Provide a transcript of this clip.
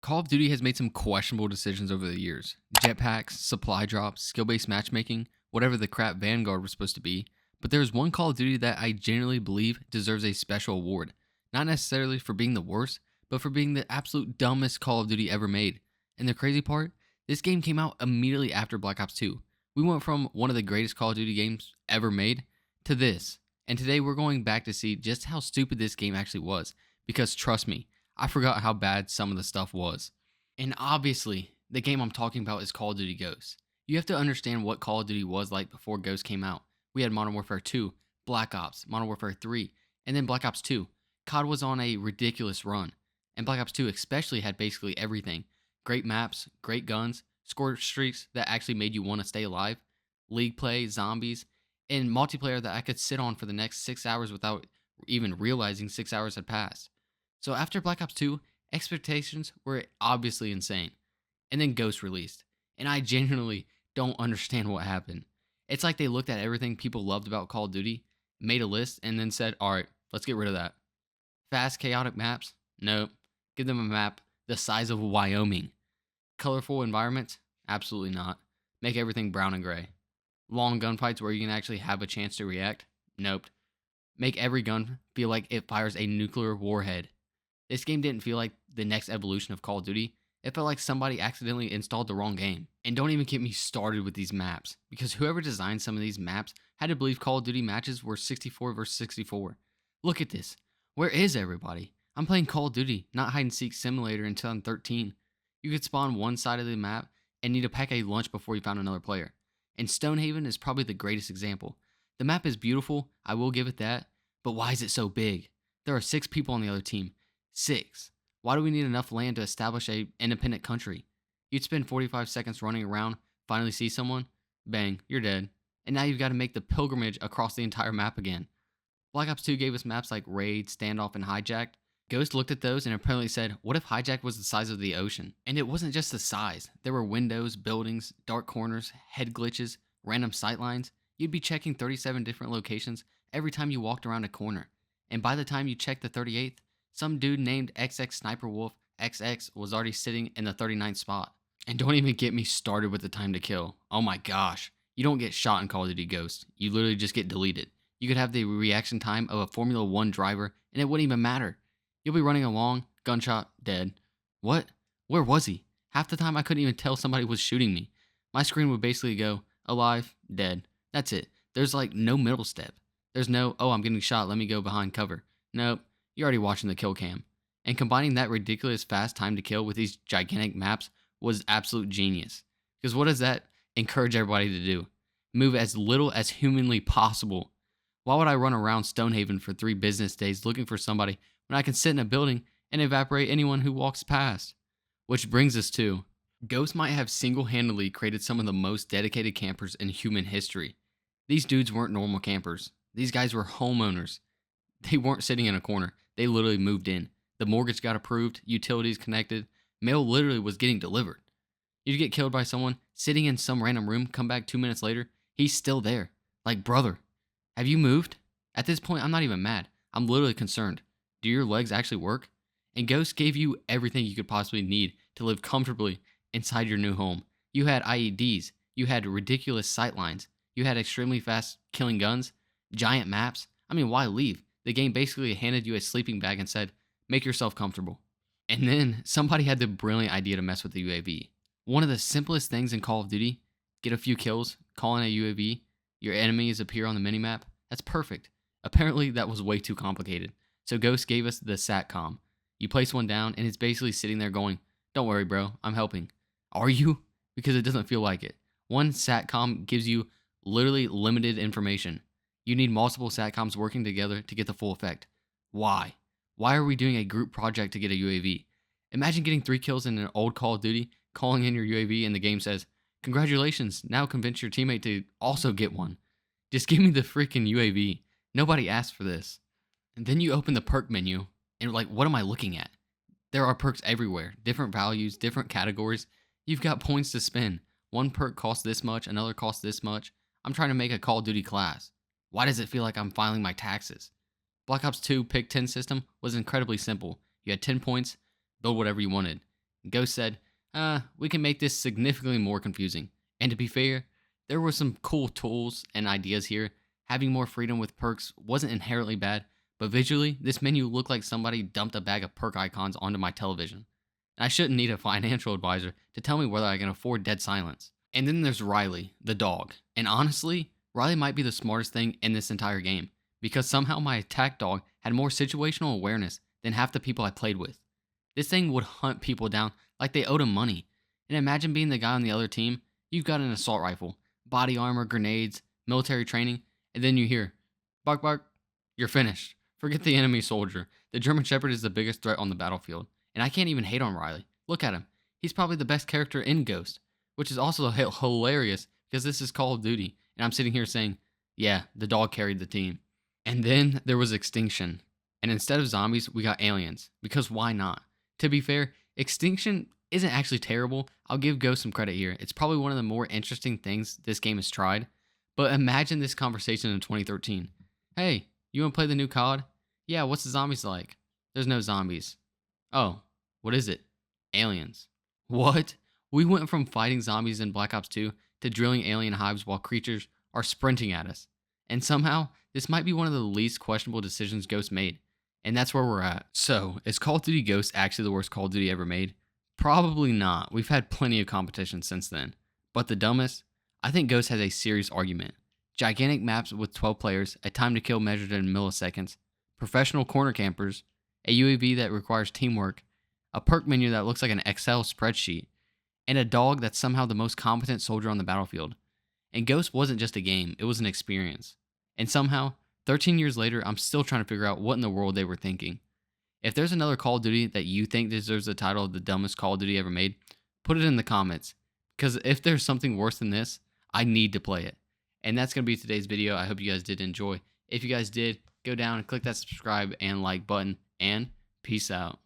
Call of Duty has made some questionable decisions over the years. Jetpacks, supply drops, skill-based matchmaking, whatever the crap Vanguard was supposed to be. But there is one Call of Duty that I genuinely believe deserves a special award. Not necessarily for being the worst, but for being the absolute dumbest Call of Duty ever made. And the crazy part, this game came out immediately after Black Ops 2. We went from one of the greatest Call of Duty games ever made to this. And today we're going back to see just how stupid this game actually was. Because trust me, I forgot how bad some of the stuff was. And obviously, the game I'm talking about is Call of Duty Ghosts. You have to understand what Call of Duty was like before Ghosts came out. We had Modern Warfare 2, Black Ops, Modern Warfare 3, and then Black Ops 2. COD was on a ridiculous run. And Black Ops 2 especially had basically everything. Great maps, great guns, score streaks that actually made you want to stay alive, league play, zombies, and multiplayer that I could sit on for the next 6 hours without even realizing 6 hours had passed. So after Black Ops 2, expectations were obviously insane. And then Ghost released. And I genuinely don't understand what happened. It's like they looked at everything people loved about Call of Duty, made a list, and then said, alright, let's get rid of that. Fast, chaotic maps? Nope. Give them a map the size of Wyoming. Colorful environments? Absolutely not. Make everything brown and gray. Long gunfights where you can actually have a chance to react? Nope. Make every gun feel like it fires a nuclear warhead. This game didn't feel like the next evolution of Call of Duty. It felt like somebody accidentally installed the wrong game. And don't even get me started with these maps, because whoever designed some of these maps had to believe Call of Duty matches were 64 versus 64. Look at this. Where is everybody? I'm playing Call of Duty, not hide and seek simulator until I'm 13. You could spawn one side of the map and need to pack a lunch before you found another player. And Stonehaven is probably the greatest example. The map is beautiful, I will give it that, but why is it so big? There are 6 people on the other team. 6. Why do we need enough land to establish a independent country? You'd spend 45 seconds running around, finally see someone, bang, you're dead. And now you've got to make the pilgrimage across the entire map again. Black Ops 2 gave us maps like Raid, Standoff, and Hijacked. Ghost looked at those and apparently said, what if Hijacked was the size of the ocean? And it wasn't just the size. There were windows, buildings, dark corners, head glitches, random sightlines. You'd be checking 37 different locations every time you walked around a corner. And by the time you checked the 38th, some dude named XX Sniper Wolf XX was already sitting in the 39th spot. And don't even get me started with the time to kill. Oh my gosh. You don't get shot in Call of Duty Ghost. You literally just get deleted. You could have the reaction time of a Formula 1 driver and it wouldn't even matter. You'll be running along, gunshot, dead. What? Where was he? Half the time I couldn't even tell somebody was shooting me. My screen would basically go, alive, dead. That's it. There's like no middle step. There's no, oh, I'm getting shot, let me go behind cover. Nope. You're already watching the kill cam. And combining that ridiculous fast time to kill with these gigantic maps was absolute genius. Because what does that encourage everybody to do? Move as little as humanly possible. Why would I run around Stonehaven for 3 business days looking for somebody when I can sit in a building and evaporate anyone who walks past? Which brings us to, Ghost might have single-handedly created some of the most dedicated campers in human history. These dudes weren't normal campers. These guys were homeowners. They weren't sitting in a corner. They literally moved in. The mortgage got approved, utilities connected, mail literally was getting delivered. You'd get killed by someone sitting in some random room, come back 2 minutes later, he's still there. Like, brother, have you moved? At this point, I'm not even mad. I'm literally concerned. Do your legs actually work? And Ghost gave you everything you could possibly need to live comfortably inside your new home. You had IEDs, you had ridiculous sightlines, you had extremely fast killing guns, giant maps. I mean, why leave? The game basically handed you a sleeping bag and said, make yourself comfortable. And then somebody had the brilliant idea to mess with the UAV. One of the simplest things in Call of Duty, get a few kills, call in a UAV, your enemies appear on the minimap. That's perfect. Apparently that was way too complicated. So Ghost gave us the SATCOM. You place one down and it's basically sitting there going, don't worry bro, I'm helping. Are you? Because it doesn't feel like it. One SATCOM gives you literally limited information. You need multiple SATCOMs working together to get the full effect. Why? Why are we doing a group project to get a UAV? Imagine getting 3 kills in an old Call of Duty, calling in your UAV and the game says, congratulations, now convince your teammate to also get one. Just give me the freaking UAV. Nobody asked for this. And then you open the perk menu and you're like, what am I looking at? There are perks everywhere, different values, different categories. You've got points to spend. One perk costs this much, another costs this much. I'm trying to make a Call of Duty class. Why does it feel like I'm filing my taxes? Black Ops 2 pick 10 system was incredibly simple. You had 10 points, build whatever you wanted. Ghost said, we can make this significantly more confusing. And to be fair, there were some cool tools and ideas here. Having more freedom with perks wasn't inherently bad, but visually, this menu looked like somebody dumped a bag of perk icons onto my television. And I shouldn't need a financial advisor to tell me whether I can afford dead silence. And then there's Riley, the dog. And honestly, Riley might be the smartest thing in this entire game, because somehow my attack dog had more situational awareness than half the people I played with. This thing would hunt people down like they owed him money. And imagine being the guy on the other team. You've got an assault rifle, body armor, grenades, military training, and then you hear, bark bark, you're finished. Forget the enemy soldier. The German Shepherd is the biggest threat on the battlefield. And I can't even hate on Riley. Look at him. He's probably the best character in Ghost, which is also hilarious because this is Call of Duty. And I'm sitting here saying, yeah, the dog carried the team. And then there was Extinction. And instead of zombies, we got aliens. Because why not? To be fair, Extinction isn't actually terrible. I'll give Ghost some credit here. It's probably one of the more interesting things this game has tried. But imagine this conversation in 2013. Hey, you want to play the new COD? Yeah, what's the zombies like? There's no zombies. Oh, what is it? Aliens. What? We went from fighting zombies in Black Ops 2 to drilling alien hives while creatures are sprinting at us. And somehow, this might be one of the least questionable decisions Ghost made. And that's where we're at. So, is Call of Duty Ghost actually the worst Call of Duty ever made? Probably not. We've had plenty of competition since then. But the dumbest? I think Ghost has a serious argument. Gigantic maps with 12 players, a time to kill measured in milliseconds, professional corner campers, a UAV that requires teamwork, a perk menu that looks like an Excel spreadsheet, and a dog that's somehow the most competent soldier on the battlefield. And Ghost wasn't just a game, it was an experience. And somehow, 13 years later, I'm still trying to figure out what in the world they were thinking. If there's another Call of Duty that you think deserves the title of the dumbest Call of Duty ever made, put it in the comments. Because if there's something worse than this, I need to play it. And that's going to be today's video. I hope you guys did enjoy. If you guys did, go down and click that subscribe and like button, and peace out.